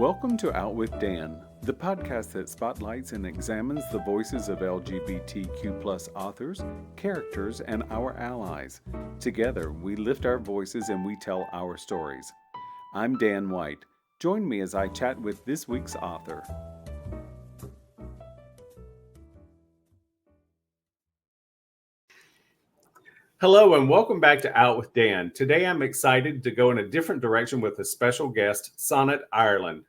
Welcome to OutWithDan, the podcast that spotlights and examines the voices of LGBTQ+ authors, characters, and our allies. Together, we lift our voices and we tell our stories. I'm Dan White. Join me as I chat with this week's author. Hello and welcome back to Out with Dan. Today I'm excited to go in a different direction with a special guest, Sonnet Ireland.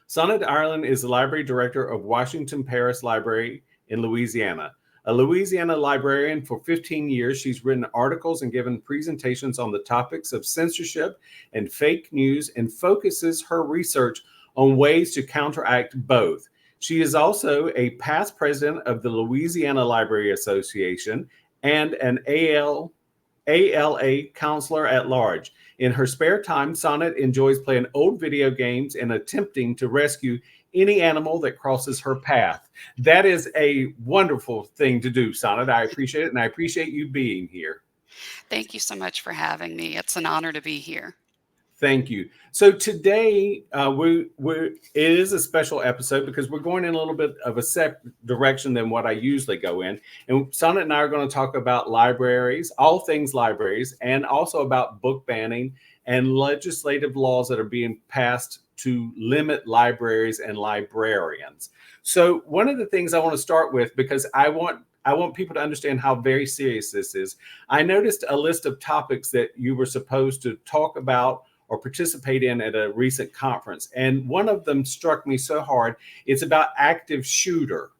Sonnet Ireland is the library director of Washington Parish Library in Louisiana. A Louisiana librarian for 15 years, she's written articles and given presentations on the topics of censorship and fake news and focuses her research on ways to counteract both. She is also a past president of the Louisiana Library Association and an ALA counselor at large. In her spare time, Sonnet enjoys playing old video games and attempting to rescue any animal that crosses her path. That is a wonderful thing to do, Sonnet. I appreciate it, and I appreciate you being here. Thank you so much for having me. It's an honor to be here. Thank you. So today, it is a special episode because we're going in a little bit of a separate direction than what I usually go in. And Sonnet and I are going to talk about libraries, all things libraries, and also about book banning and legislative laws that are being passed to limit libraries and librarians. So one of the things I want to start with, because I want people to understand how very serious this is. I noticed a list of topics that you were supposed to talk about or participate in at a recent conference. And one of them struck me so hard. It's about active shooter.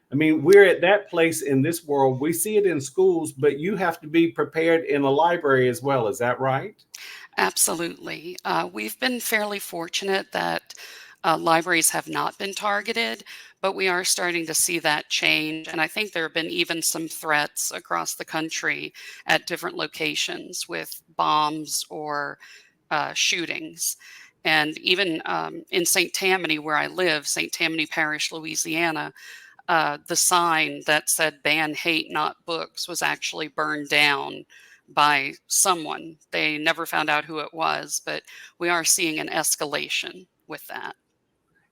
I mean, we're at that place in this world. We see it in schools, but you have to be prepared in a library as well. Is that right? Absolutely. We've been fairly fortunate that libraries have not been targeted, but we are starting to see that change. And I think there have been even some threats across the country at different locations with bombs or shootings. And even in St. Tammany, where I live, St. Tammany Parish, Louisiana, the sign that said "ban hate, not books" was actually burned down by someone. They never found out who it was, but we are seeing an escalation with that.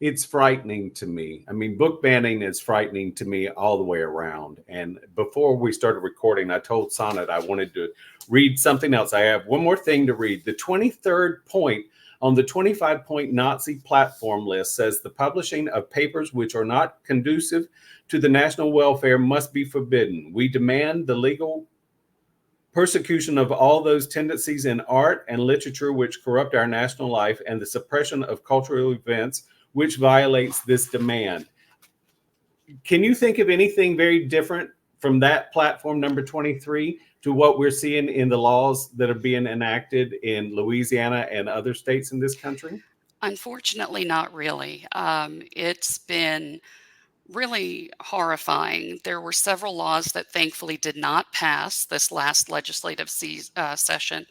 It's frightening to me. I mean, book banning is frightening to me all the way around. And before we started recording, I told Sonnet I wanted to read something else. I have one more thing to read. The 23rd point on the 25-point Nazi platform list says the publishing of papers which are not conducive to the national welfare must be forbidden. We demand the legal persecution of all those tendencies in art and literature which corrupt our national life and the suppression of cultural events which violates this demand. Can you think of anything very different from that platform number 23 to what we're seeing in the laws that are being enacted in Louisiana and other states in this country? Unfortunately, not really. It's been really horrifying. There were several laws that thankfully did not pass this last legislative session,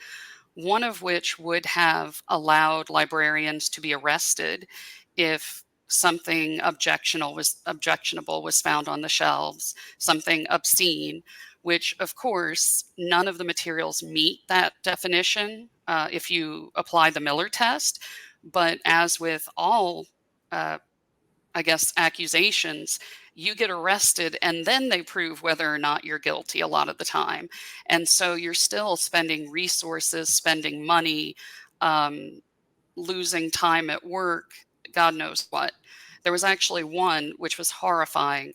one of which would have allowed librarians to be arrested if something objectionable was found on the shelves, something obscene, which of course none of the materials meet that definition if you apply the Miller test. But as with all accusations, you get arrested and then they prove whether or not you're guilty a lot of the time. And so you're still spending resources, spending money, losing time at work, God knows what. There was actually one which was horrifying.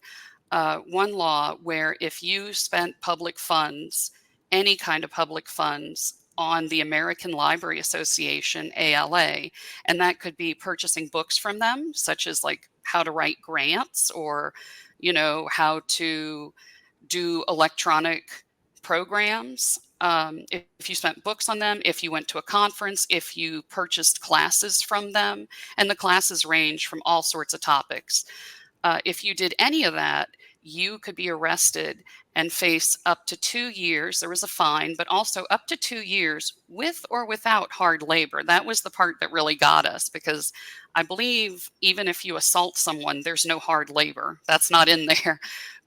One law where if you spent public funds, any kind of public funds, on the American Library Association, ALA, and that could be purchasing books from them, such as like how to write grants or, how to do electronic programs. If you spent books on them, if you went to a conference, if you purchased classes from them, and the classes range from all sorts of topics. If you did any of that, you could be arrested and face up to 2 years. There was a fine, but also up to 2 years with or without hard labor. That was the part that really got us, because I believe even if you assault someone, there's no hard labor. That's not in there.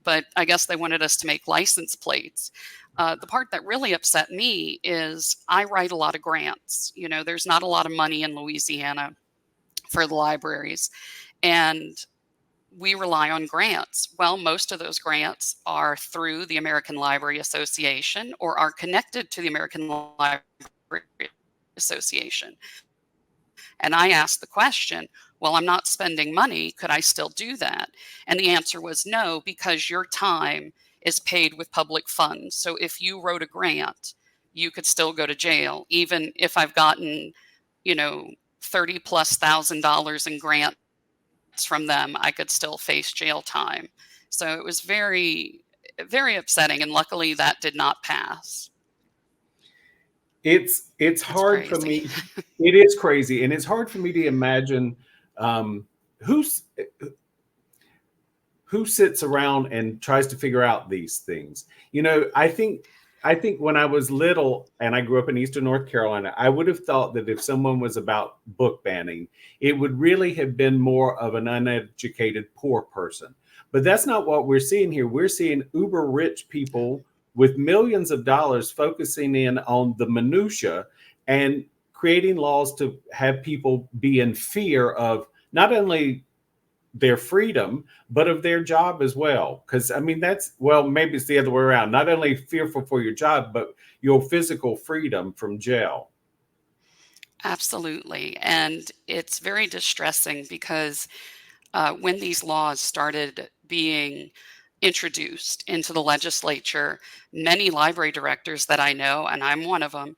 But I guess they wanted us to make license plates. The part that really upset me is I write a lot of grants. There's not a lot of money in Louisiana for the libraries. And we rely on grants. Well, most of those grants are through the American Library Association or are connected to the American Library Association. And I asked the question, well, I'm not spending money. Could I still do that? And the answer was no, because your time is paid with public funds. So if you wrote a grant, you could still go to jail, even if I've gotten, you know, 30 plus $1,000 in grants from them, I could still face jail time. So it was very, very upsetting. And luckily that did not pass. It's It's hard for crazy. me. It is crazy, and it's hard for me to imagine who's who sits around and tries to figure out these things. You know, I think when I was little and I grew up in Eastern North Carolina, I would have thought that if someone was about book banning, it would really have been more of an uneducated poor person. But that's not what we're seeing here. We're seeing uber rich people with millions of dollars focusing in on the minutia and creating laws to have people be in fear of not only their freedom, but of their job as well. Because I mean, that's, well, maybe it's the other way around. Not only fearful for your job, but your physical freedom from jail. Absolutely. And it's very distressing because when these laws started being introduced into the legislature, many library directors that I know, and I'm one of them,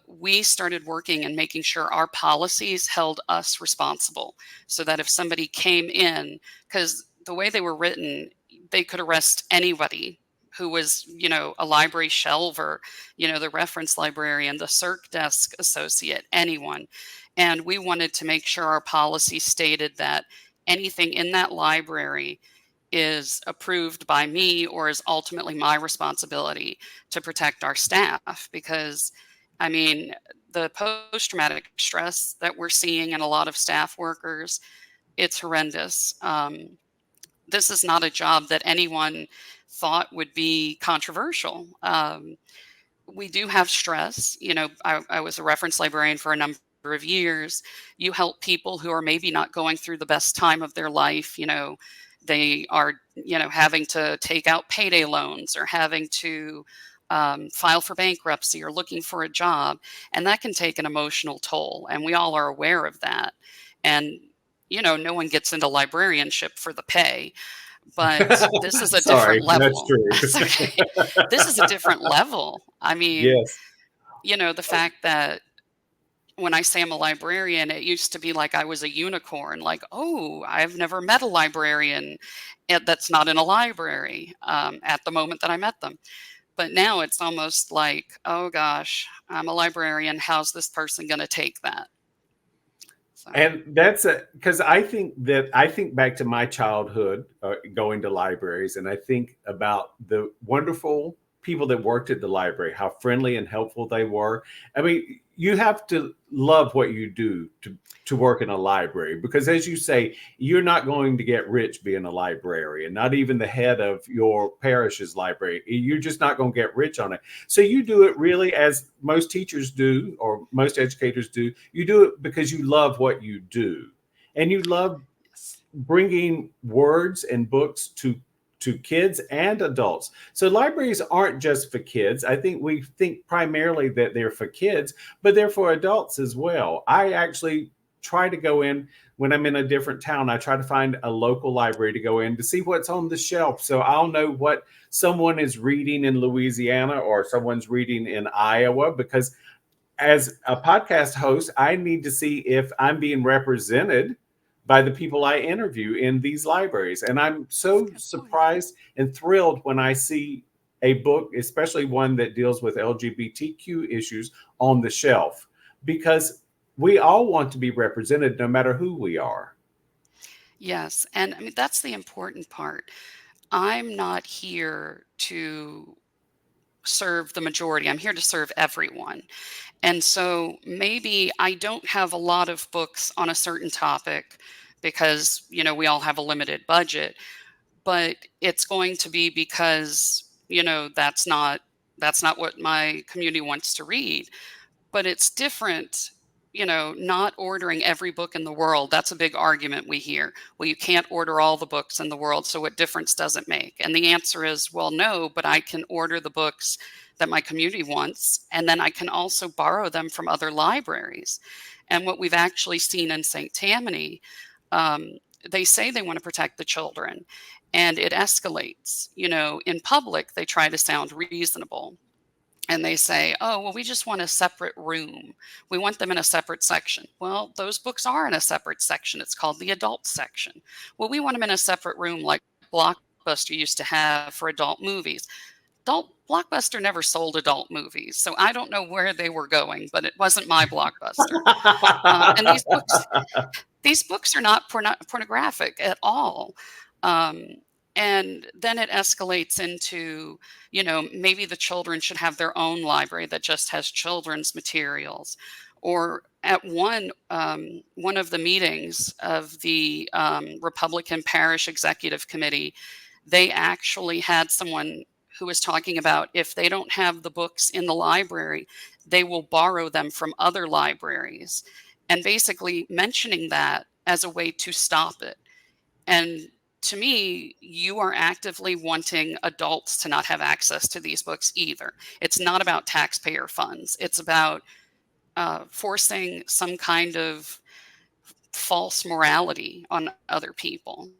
we started working and making sure our policies held us responsible so that if somebody came in, because the way they were written, they could arrest anybody who was, you know, a library shelver, you know, the reference librarian, the circ desk associate, anyone. And we wanted to make sure our policy stated that anything in that library is approved by me or is ultimately my responsibility to protect our staff. Because, I mean, the post traumatic stress that we're seeing in a lot of staff workers, it's horrendous. This is not a job that anyone thought would be controversial. We do have stress. You know, I was a reference librarian for a number of years. You help people who are maybe not going through the best time of their life. You know, they are, you know, having to take out payday loans or having to file for bankruptcy or looking for a job. And that can take an emotional toll. And we all are aware of that. And, you know, no one gets into librarianship for the pay, but this is a different Sorry, that's level. true. It's okay. This is a different level. I mean, Yes. you know, the fact that when I say I'm a librarian, it used to be like I was a unicorn, like, oh, I've never met a librarian that's not in a library at the moment that I met them. But now it's almost like, oh gosh, I'm a librarian. How's this person going to take that? So, And because I think back to my childhood going to libraries, and I think about the wonderful people that worked at the library, how friendly and helpful they were. I mean, you have to love what you do to work in a library, because as you say, you're not going to get rich being a librarian, not even the head of your parish's library. You're just not going to get rich on it. So you do it really, as most teachers do, or most educators do, you do it because you love what you do. And you love yes. bringing words and books to kids and adults. So libraries aren't just for kids. I think we think primarily that they're for kids, but they're for adults as well. I actually try to go in when I'm in a different town. I try to find a local library to go in to see what's on the shelf, so I'll know what someone is reading in Louisiana or someone's reading in Iowa, because as a podcast host, I need to see if I'm being represented by the people I interview in these libraries. And I'm That's a so good point. surprised and thrilled when I see a book, especially one that deals with LGBTQ issues, on the shelf, because we all want to be represented no matter who we are. Yes. And I mean, that's the important part. I'm not here to serve the majority. I'm here to serve everyone. And so maybe I don't have a lot of books on a certain topic because, you know, we all have a limited budget, but it's going to be because, you know, that's not what my community wants to read. But it's different, not ordering every book in the world. That's a big argument we hear. Well, you can't order all the books in the world, so what difference does it make? And the answer is, well, no, but I can order the books that my community wants, and then I can also borrow them from other libraries. And what we've actually seen in St. Tammany, they say they want to protect the children, and it escalates. In public, they try to sound reasonable. And they say, oh, well, we just want a separate room. We want them in a separate section. Well, those books are in a separate section. It's called the adult section. Well, we want them in a separate room like Blockbuster used to have for adult movies. Blockbuster never sold adult movies, so I don't know where they were going, but it wasn't my Blockbuster. And these books are not pornographic at all. And then it escalates into, maybe the children should have their own library that just has children's materials. Or at one of the meetings of the Republican Parish Executive Committee, they actually had someone who was talking about if they don't have the books in the library, they will borrow them from other libraries, and basically mentioning that as a way to stop it. And to me, you are actively wanting adults to not have access to these books either. It's not about taxpayer funds. It's about forcing some kind of false morality on other people.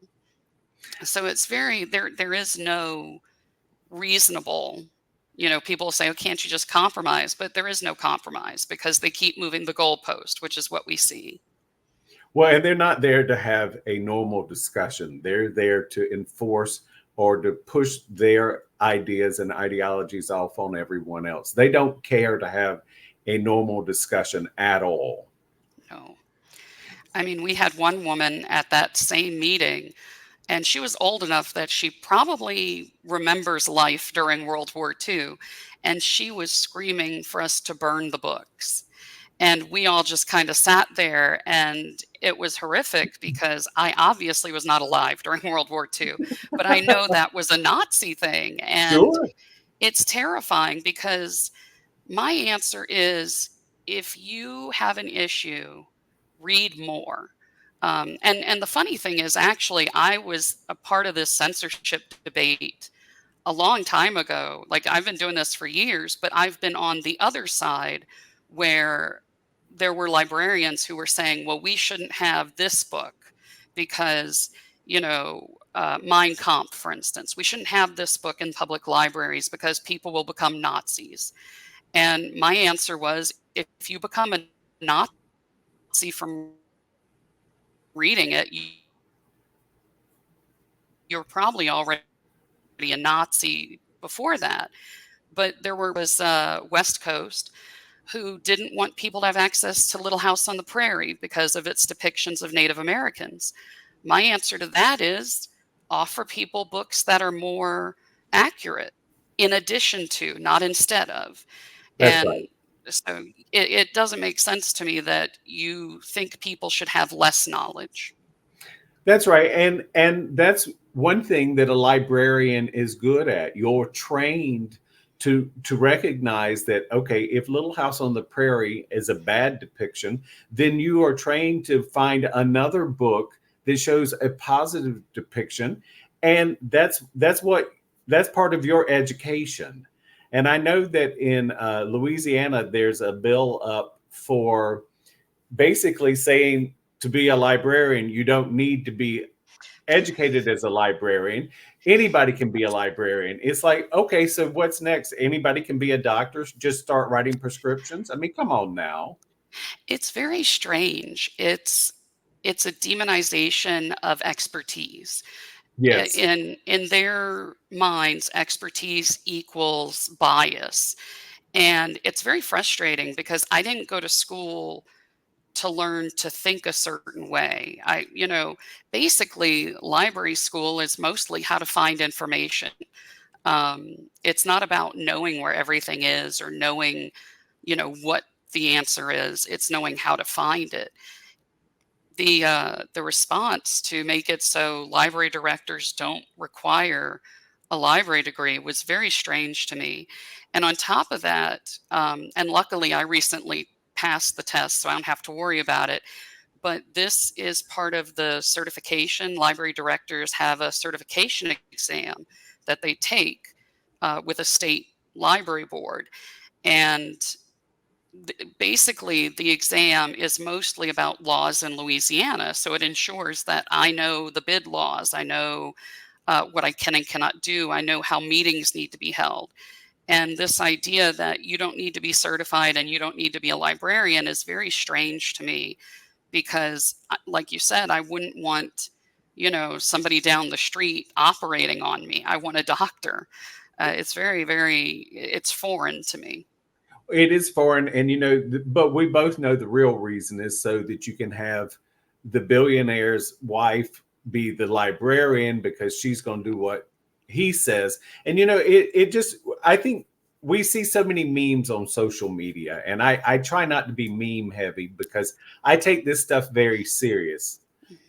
So it's there is no reasonable, people say, oh, can't you just compromise? But there is no compromise because they keep moving the goalpost, which is what we see. Well, and they're not there to have a normal discussion. They're there to enforce or to push their ideas and ideologies off on everyone else. They don't care to have a normal discussion at all. No. I mean, we had one woman at that same meeting, and she was old enough that she probably remembers life during World War II, and she was screaming for us to burn the books. And we all just kind of sat there, and it was horrific because I obviously was not alive during World War II, but I know that was a Nazi thing. And Sure. It's terrifying because my answer is, if you have an issue, read more. And the funny thing is, actually, I was a part of this censorship debate a long time ago. Like, I've been doing this for years, but I've been on the other side where there were librarians who were saying, well, we shouldn't have this book because, Mein Kampf, for instance, we shouldn't have this book in public libraries because people will become Nazis. And my answer was, if you become a Nazi from reading it, you're probably already a Nazi before that. But there was West Coast who didn't want people to have access to Little House on the Prairie because of its depictions of Native Americans. My answer to that is offer people books that are more accurate, in addition to, not instead of. That's And right. so it doesn't make sense to me that you think people should have less knowledge. That's right. And that's one thing that a librarian is good at. You're trained to recognize that, okay, if Little House on the Prairie is a bad depiction, then you are trained to find another book that shows a positive depiction. And that's part of your education. And I know that in Louisiana, there's a bill up for basically saying to be a librarian, you don't need to be educated as a librarian. Anybody can be a librarian. It's like, okay, so what's next? Anybody can be a doctor, just start writing prescriptions. I mean, come on now. It's very strange. It's a demonization of expertise. Yes, In their minds, expertise equals bias. And it's very frustrating because I didn't go to school to learn to think a certain way. Basically, library school is mostly how to find information. It's not about knowing where everything is or knowing, what the answer is. It's knowing how to find it. The response to make it so library directors don't require a library degree was very strange to me. And on top of that, and luckily I recently passed the test, so I don't have to worry about it. But this is part of the certification. Library directors have a certification exam that they take with a state library board. And basically, the exam is mostly about laws in Louisiana. So it ensures that I know the bid laws. I know what I can and cannot do. I know how meetings need to be held. And this idea that you don't need to be certified and you don't need to be a librarian is very strange to me, because, like you said, I wouldn't want, somebody down the street operating on me. I want a doctor. It's it's foreign to me. It is foreign, and but we both know the real reason is so that you can have the billionaire's wife be the librarian because she's going to do what he says. And it just, I think we see so many memes on social media, and I try not to be meme heavy because I take this stuff very serious.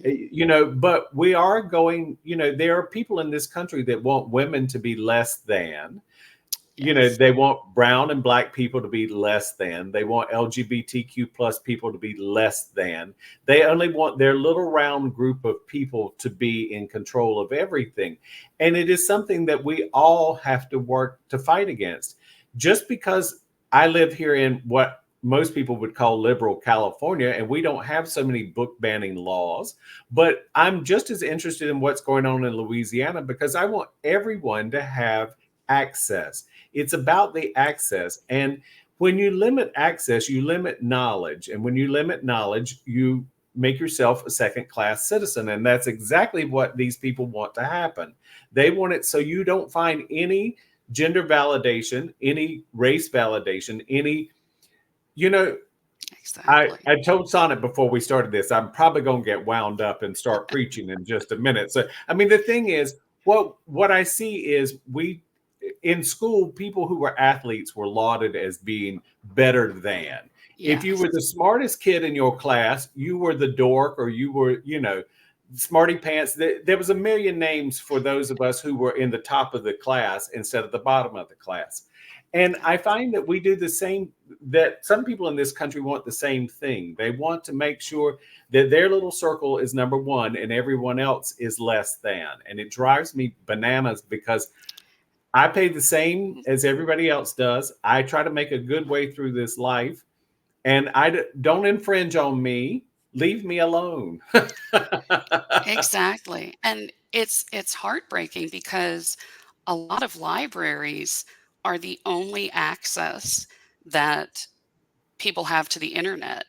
But we are going, there are people in this country that want women to be less than. Yes. They want brown and black people to be less than. They want LGBTQ plus people to be less than. They only want their little round group of people to be in control of everything. And it is something that we all have to work to fight against. Just because I live here in what most people would call liberal California, and we don't have so many book banning laws, but I'm just as interested in what's going on in Louisiana because I want everyone to have access. It's about the access. And when you limit access, you limit knowledge. And when you limit knowledge, you make yourself a second-class citizen. And that's exactly what these people want to happen. They want it so you don't find any gender validation, any race validation, any, Exactly. I told Sonnet before we started this, I'm probably going to get wound up and start preaching in just a minute. So, I mean, the thing is, what I see is in school, people who were athletes were lauded as being better than. If you were the smartest kid in your class, you were the dork, or you were, smarty pants. There was a million names for those of us who were in the top of the class instead of the bottom of the class. And I find that we do the same, that some people in this country want the same thing. They want to make sure that their little circle is number one and everyone else is less than. And it drives me bananas because I pay the same as everybody else does. I try to make a good way through this life, and don't infringe on me. Leave me alone. Exactly. And it's heartbreaking because a lot of libraries are the only access that people have to the internet.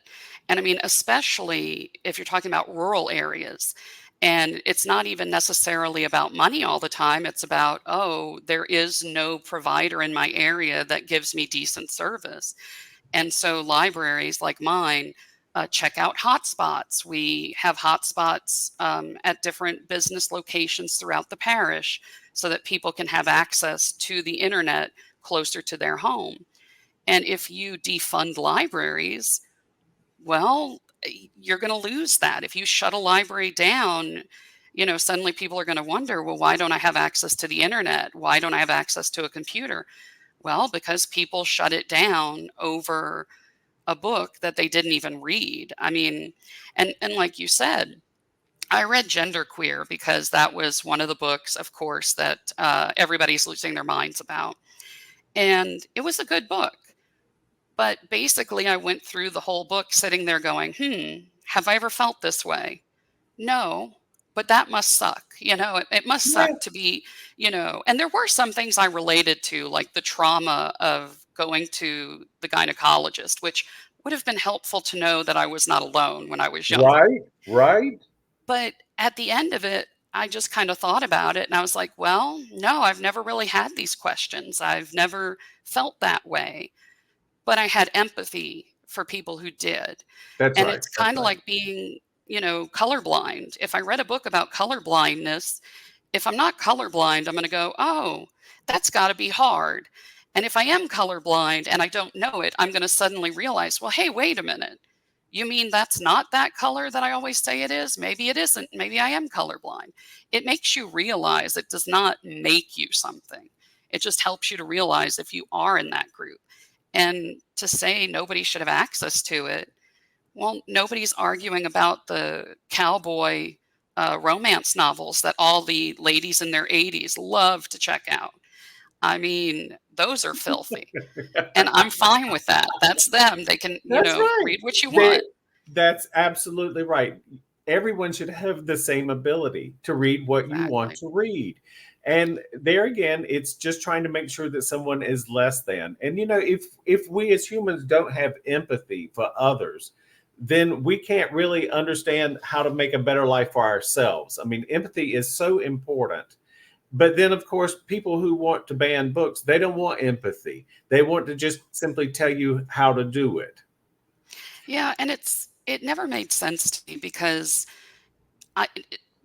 And I mean, especially if you're talking about rural areas, and it's not even necessarily about money all the time. It's about, oh, there is no provider in my area that gives me decent service. And so libraries like mine check out hotspots. We have hotspots at different business locations throughout the parish so that people can have access to the internet closer to their home. And if you defund libraries, well, you're going to lose that. If you shut a library down, suddenly people are going to wonder, well, why don't I have access to the internet? Why don't I have access to a computer? Well, because people shut it down over a book that they didn't even read. I mean, and like you said, I read Genderqueer because that was one of the books, of course, that everybody's losing their minds about. And it was a good book. But basically, I went through the whole book sitting there going, have I ever felt this way? No, but that must suck. It must suck to be, and there were some things I related to, like the trauma of going to the gynecologist, which would have been helpful to know that I was not alone when I was younger. Right. But at the end of it, I just kind of thought about it and I was like, well, no, I've never really had these questions. I've never felt that way. But I had empathy for people who did. That's And right. it's kind of like being, colorblind. If I read a book about color blindness, if I'm not colorblind, I'm going to go, oh, that's got to be hard. And if I am colorblind and I don't know it, I'm going to suddenly realize, well, hey, wait a minute. You mean that's not that color that I always say it is? Maybe it isn't. Maybe I am colorblind. It makes you realize it does not make you something. It just helps you to realize if you are in that group. And to say nobody should have access to it, well, nobody's arguing about the cowboy romance novels that all the ladies in their 80s love to check out. I mean, those are filthy. And I'm fine with that. That's them. They can, That's right. read what you They, want. that's absolutely right. Everyone should have the same ability to read what you want Exactly. to read. And there again, it's just trying to make sure that someone is less than. And if we as humans don't have empathy for others, then we can't really understand how to make a better life for ourselves. I mean, empathy is so important. But then, of course, people who want to ban books, they don't want empathy. They want to just simply tell you how to do it. Yeah, and it never made sense to me because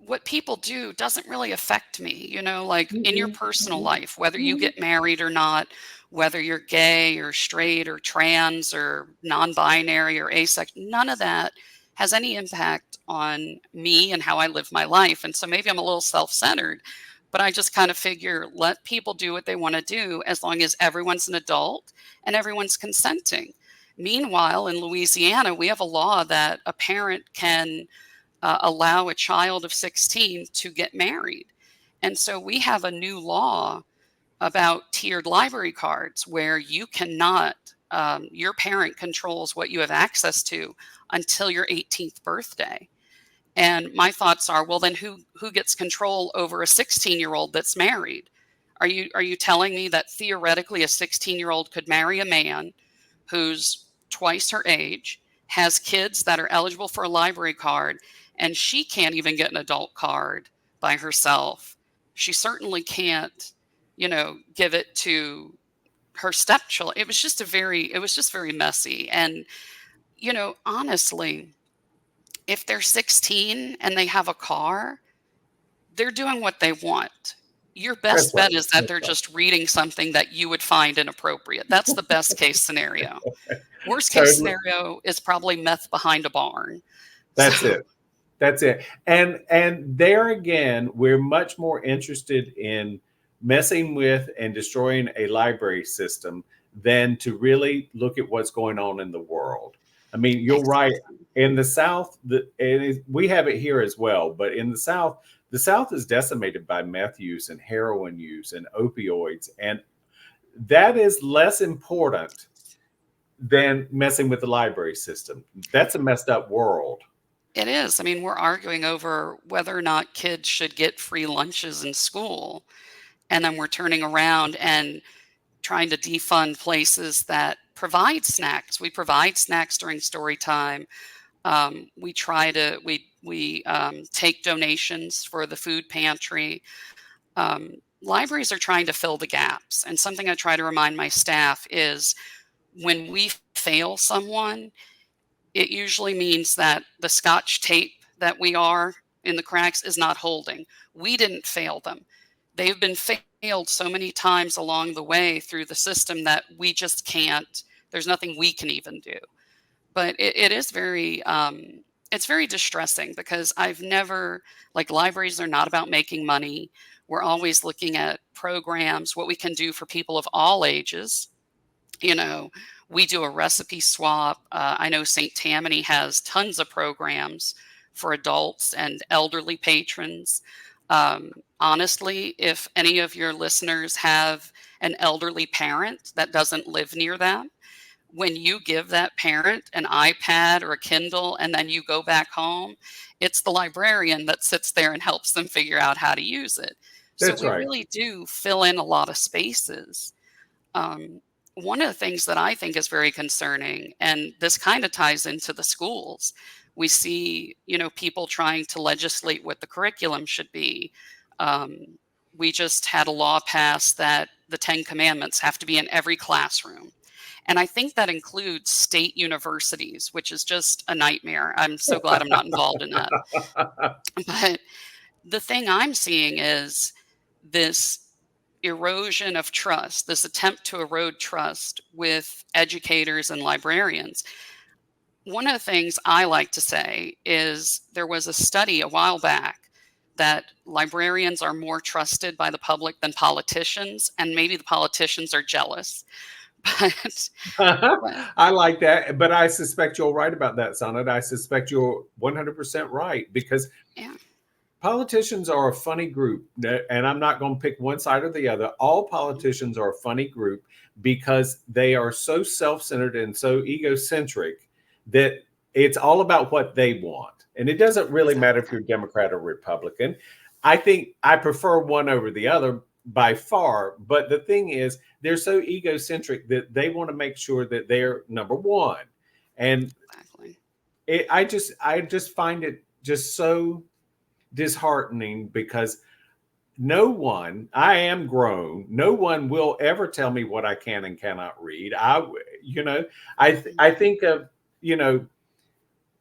what people do doesn't really affect me, like in your Mm-mm, personal mm-mm, life, whether you mm-mm. get married or not, whether you're gay or straight or trans or non-binary or asexual, none of that has any impact on me and how I live my life. And so maybe I'm a little self-centered, but I just kind of figure let people do what they want to do as long as everyone's an adult and everyone's consenting. Meanwhile, in Louisiana, we have a law that a parent can allow a child of 16 to get married. And so we have a new law about tiered library cards where you cannot, your parent controls what you have access to until your 18th birthday. And my thoughts are, well, then who gets control over a 16-year-old that's married? Are you telling me that theoretically a 16-year-old could marry a man who's twice her age, has kids that are eligible for a library card, and she can't even get an adult card by herself? She certainly can't, give it to her stepchild. It was just very messy. And, honestly, if they're 16 and they have a car, they're doing what they want. Your That's best right. bet is that That's they're right. just reading something that you would find inappropriate. That's the best case scenario. Worst case Totally. scenario is probably meth behind a barn. That's So, it. That's it. And there again, we're much more interested in messing with and destroying a library system than to really look at what's going on in the world. I mean, you're right. exactly. In the South, we have it here as well, but in the South is decimated by meth use and heroin use and opioids, and that is less important than messing with the library system. That's a messed up world. It is. I mean, we're arguing over whether or not kids should get free lunches in school. And then we're turning around and trying to defund places that provide snacks. We provide snacks during story time. We take donations for the food pantry. Libraries are trying to fill the gaps. And something I try to remind my staff is when we fail someone, it usually means that the scotch tape that we are in the cracks is not holding. We didn't fail them. They've been failed so many times along the way through the system that we just can't, there's nothing we can even do. But it is it's very distressing because I've never, like, libraries are not about making money. We're always looking at programs, what we can do for people of all ages. you know, we do a recipe swap. I know St. Tammany has tons of programs for adults and elderly patrons. Honestly, if any of your listeners have an elderly parent that doesn't live near them, when you give that parent an iPad or a Kindle and then you go back home, it's the librarian that sits there and helps them figure out how to use it. So That's we right. really do fill in a lot of spaces. One of the things that I think is very concerning, and this kind of ties into the schools, we see, people trying to legislate what the curriculum should be. Um, we just had a law passed that the Ten Commandments have to be in every classroom. And I think that includes state universities, which is just a nightmare. I'm so glad I'm not involved in that. But the thing I'm seeing is this erosion of trust, this attempt to erode trust with educators and librarians. One of the things I like to say is there was a study a while back that librarians are more trusted by the public than politicians, and maybe the politicians are jealous. but but I like that, but I suspect you're right about that, Sonnet. I suspect you're 100% right because yeah. politicians are a funny group, and I'm not going to pick one side or the other. All Mhm. politicians are a funny group because they are so self-centered and so egocentric that it's all about what they want. And it doesn't really matter if Exactly. you're Democrat or Republican. I think I prefer one over the other by far, but the thing is they're so egocentric that they want to make sure that they're number one. And Exactly. I just find it just so disheartening because no one, I am grown, no one will ever tell me what I can and cannot read. You know, I Mhm. think of, you know,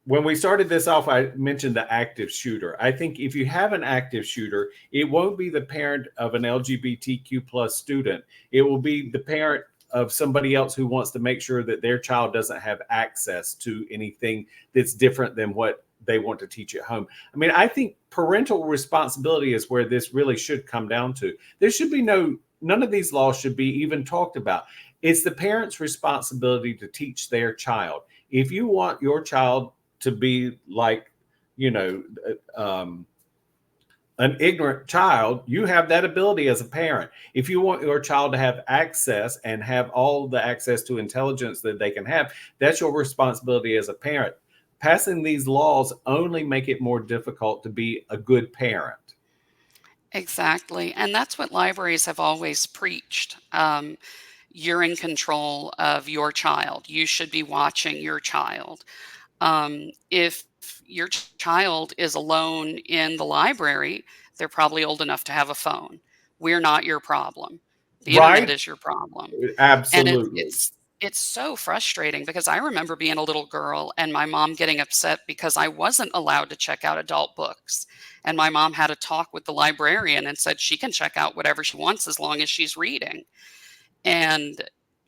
when we started this off, I mentioned the active shooter. I think if you have an active shooter, it won't be the parent of an LGBTQ plus student. It will be the parent of somebody else who wants to make sure that their child doesn't have access to anything that's different than what they want to teach at home. I mean, I think parental responsibility is where this really should come down to. There should be none of these laws should be even talked about. It's the parent's responsibility to teach their child. If you want your child to be like, you know, um, an ignorant child, you have that ability as a parent. If you want your child to have access and have all the access to intelligence that they can have, that's your responsibility as a parent. Passing these laws only make it more difficult to be a good parent. Exactly. And that's what libraries have always preached. You're in control of your child. You should be watching your child. If your child is alone in the library, they're probably old enough to have a phone. We're not your problem. The internet Right? is your problem. And Absolutely. it's so frustrating because I remember being a little girl and my mom getting upset because I wasn't allowed to check out adult books. And my mom had a talk with the librarian and said she can check out whatever she wants as long as she's reading. And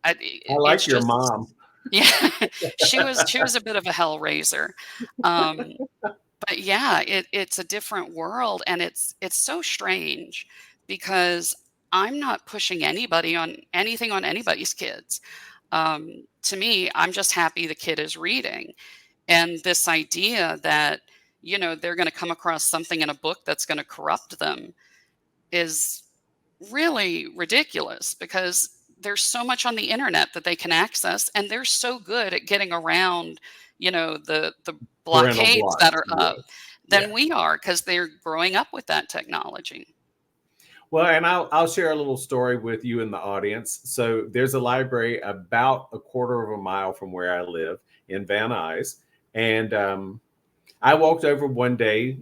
I it's like your just mom. yeah, she was a bit of a hell raiser. Um, but yeah, it's a different world, and it's so strange because I'm not pushing anybody on anything on anybody's kids. To me, I'm just happy the kid is reading, and this idea that they're going to come across something in a book that's going to corrupt them is really ridiculous because there's so much on the internet that they can access and they're so good at getting around the Parental blockades that blocks. are up Yes. than Yes. we are because they're growing up with that technology. Well, and I'll share a little story with you in the audience. So there's a library about a quarter of a mile from where I live in Van Nuys, and I walked over one day.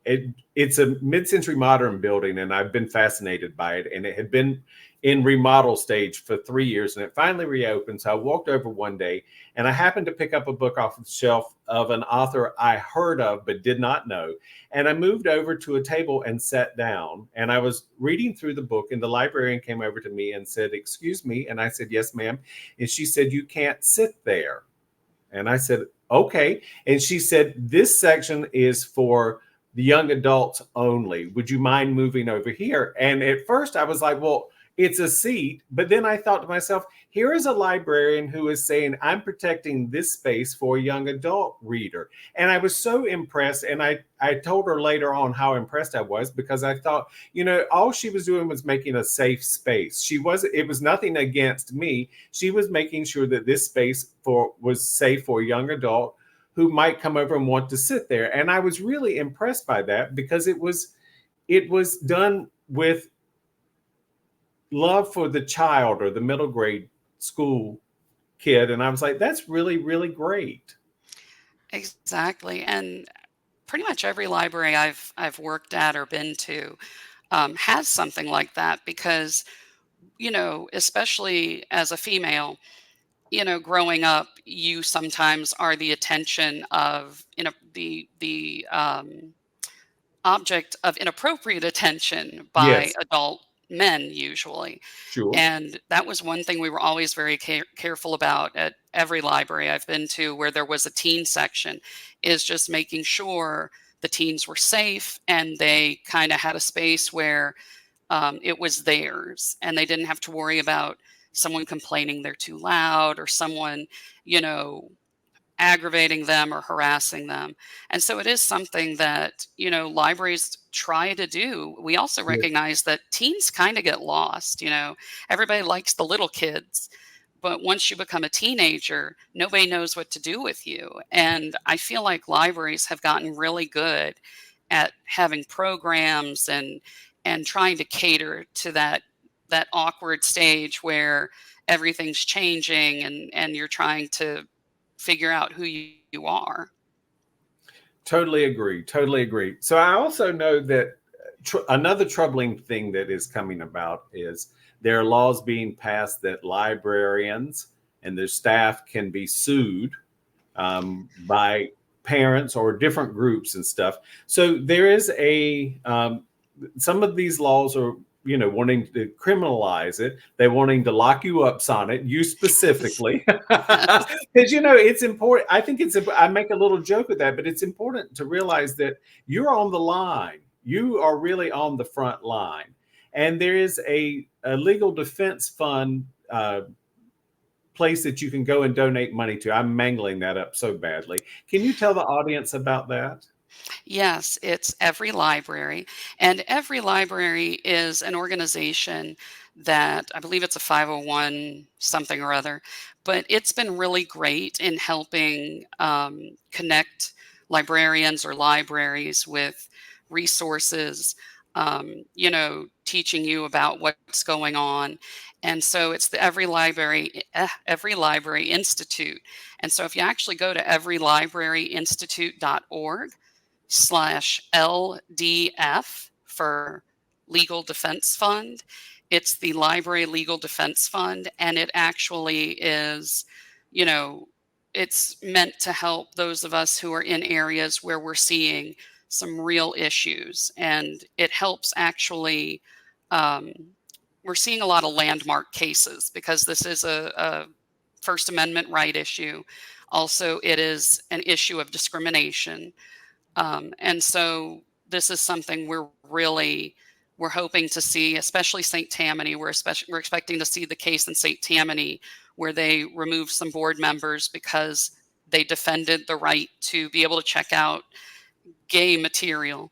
It's a mid-century modern building, and I've been fascinated by it. And it had been in remodel stage for 3 years, and it finally reopened. So I walked over one day, and I happened to pick up a book off the shelf of an author I heard of but did not know. And I moved over to a table and sat down. And I was reading through the book, and the librarian came over to me and said, "Excuse me." And I said, "Yes, ma'am." And she said, "You can't sit there." And I said, "Okay." And she said, "This section is for the young adults only. Would you mind moving over here?" And at first I was like, well, it's a seat. But then I thought to myself, here is a librarian who is saying, I'm protecting this space for a young adult reader. And I was so impressed. And I told her later on how impressed I was because I thought, all she was doing was making a safe space. It was nothing against me. She was making sure that this space was safe for a young adult who might come over and want to sit there. And I was really impressed by that because it was done with love for the child or the middle grade school kid. And I was like, that's really, really great. Exactly. And pretty much every library I've worked at or been to has something like that because especially as a female, growing up, you sometimes are the attention of, the object of inappropriate attention by Yes, adult men usually. sure. And that was one thing we were always very careful about at every library I've been to where there was a teen section, is just making sure the teens were safe and they kind of had a space where it was theirs and they didn't have to worry about someone complaining they're too loud, or someone, you know, aggravating them or harassing them. And so it is something that, you know, libraries try to do. We also Yeah. recognize that teens kind of get lost. You know, everybody likes the little kids, but once you become a teenager, nobody knows what to do with you. And I feel like libraries have gotten really good at having programs and trying to cater to that awkward stage where everything's changing and you're trying to figure out who you are. Totally agree. Totally agree. So I also know that another troubling thing that is coming about is there are laws being passed that librarians and their staff can be sued by parents or different groups and stuff. So there is some of these laws are, you know, wanting to criminalize it. They're wanting to lock you up, Sonnet, you specifically. Yes. Because, you know, it's important. I think I make a little joke with that, but it's important to realize that you're on the line. You are really on the front line. And there is a legal defense fund place that you can go and donate money to. I'm mangling that up so badly. Can you tell the audience about that? Yes, it's Every Library. And Every Library is an organization that I believe it's a 501 something or other, but it's been really great in helping connect librarians or libraries with resources, you know, teaching you about what's going on. And so it's the Every Library Institute. And so if you actually go to everylibraryinstitute.org/LDF for Legal Defense Fund. It's the Library Legal Defense Fund, and it actually is, you know, it's meant to help those of us who are in areas where we're seeing some real issues. And it helps actually, um, we're seeing a lot of landmark cases because this is a First Amendment right issue. Also, it is an issue of discrimination. And so this is something we're hoping to see, especially St. Tammany. We're expecting to see the case in St. Tammany where they removed some board members because they defended the right to be able to check out gay material.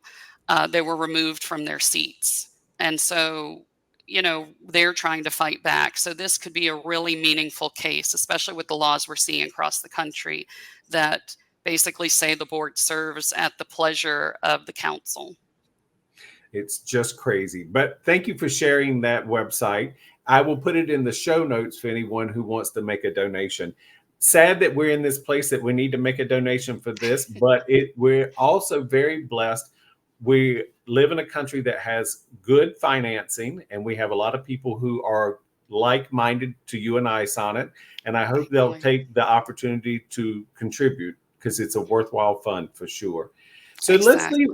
They were removed from their seats. And so, you know, they're trying to fight back. So this could be a really meaningful case, especially with the laws we're seeing across the country that basically say the board serves at the pleasure of the council. It's just crazy. But thank you for sharing that website. I will put it in the show notes for anyone who wants to make a donation. Sad that we're in this place that we need to make a donation for this, but we're also very blessed. We live in a country that has good financing, and we have a lot of people who are like-minded to you and I, Sonnet, and I hope they'll take the opportunity to contribute because it's a worthwhile fund for sure. So Exactly.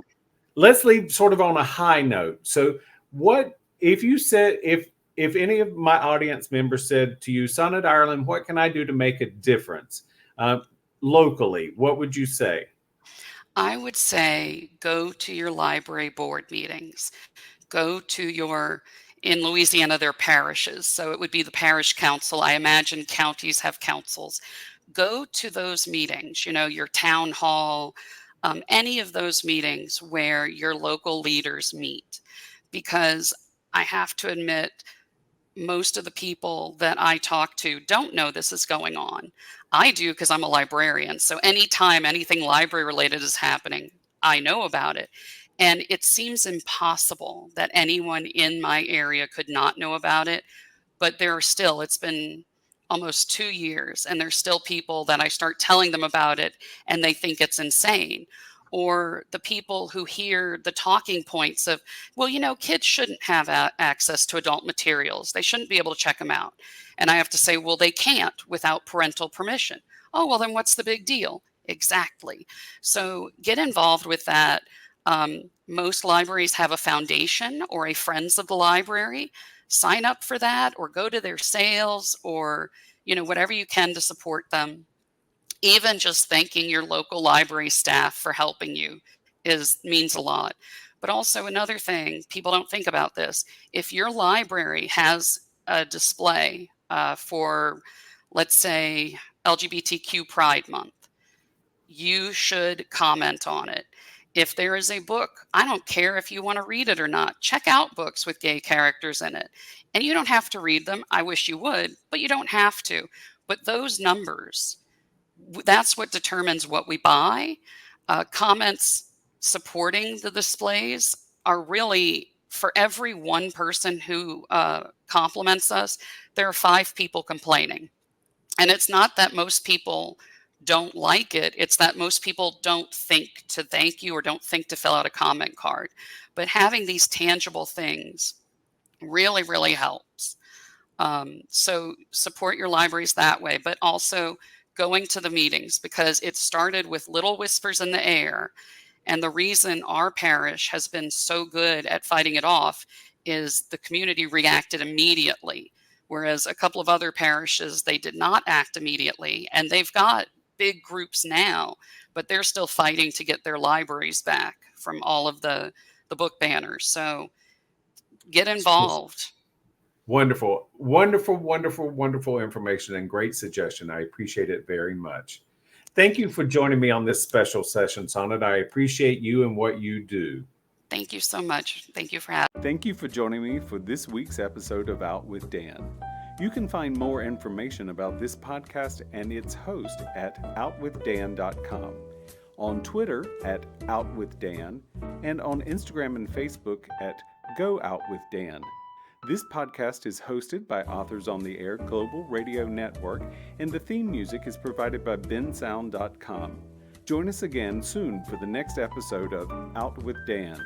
let's leave sort of on a high note. So what if you said if any of my audience members said to you, Sonnet Ireland, what can I do to make a difference locally? What would you say? I would say go to your library board meetings. Go to in Louisiana, there are parishes. So it would be the parish council. I imagine counties have councils. Go to those meetings, you know, your town hall, any of those meetings where your local leaders meet. Because I have to admit, most of the people that I talk to don't know this is going on. I do because I'm a librarian. So anytime anything library related is happening, I know about it. And it seems impossible that anyone in my area could not know about it. But it's been almost 2 years, and there's still people that I start telling them about it and they think it's insane. Or the people who hear the talking points of, well, you know, kids shouldn't have access to adult materials. They shouldn't be able to check them out. And I have to say, well, they can't without parental permission. Oh, well, then what's the big deal? Exactly. So get involved with that. Most libraries have a foundation or a Friends of the Library. Sign up for that or go to their sales or, you know, whatever you can to support them. Even just thanking your local library staff for helping you means a lot. But also another thing, people don't think about this. If your library has a display for, let's say, LGBTQ Pride Month, you should comment on it. If there is a book, I don't care if you want to read it or not. Check out books with gay characters in it. And you don't have to read them. I wish you would, but you don't have to. But those numbers, that's what determines what we buy. Comments supporting the displays are really, for every one person who compliments us, there are 5 people complaining. And it's not that most people don't like it. It's that most people don't think to thank you or don't think to fill out a comment card. But having these tangible things really, really helps. So support your libraries that way, but also going to the meetings, because it started with little whispers in the air. And the reason our parish has been so good at fighting it off is the community reacted immediately. Whereas a couple of other parishes, they did not act immediately, and they've got big groups now, but they're still fighting to get their libraries back from all of the book banners. So get involved. Wonderful, wonderful, wonderful, wonderful information and great suggestion. I appreciate it very much. Thank you for joining me on this special session, Sonnet. I appreciate you and what you do. Thank you so much. Thank you for having me. Thank you for joining me for this week's episode of Out with Dan. You can find more information about this podcast and its host at OutWithDan.com, on Twitter at OutWithDan, and on Instagram and Facebook at GoOutWithDan. This podcast is hosted by Authors on the Air Global Radio Network, and the theme music is provided by bensound.com. Join us again soon for the next episode of Out with Dan.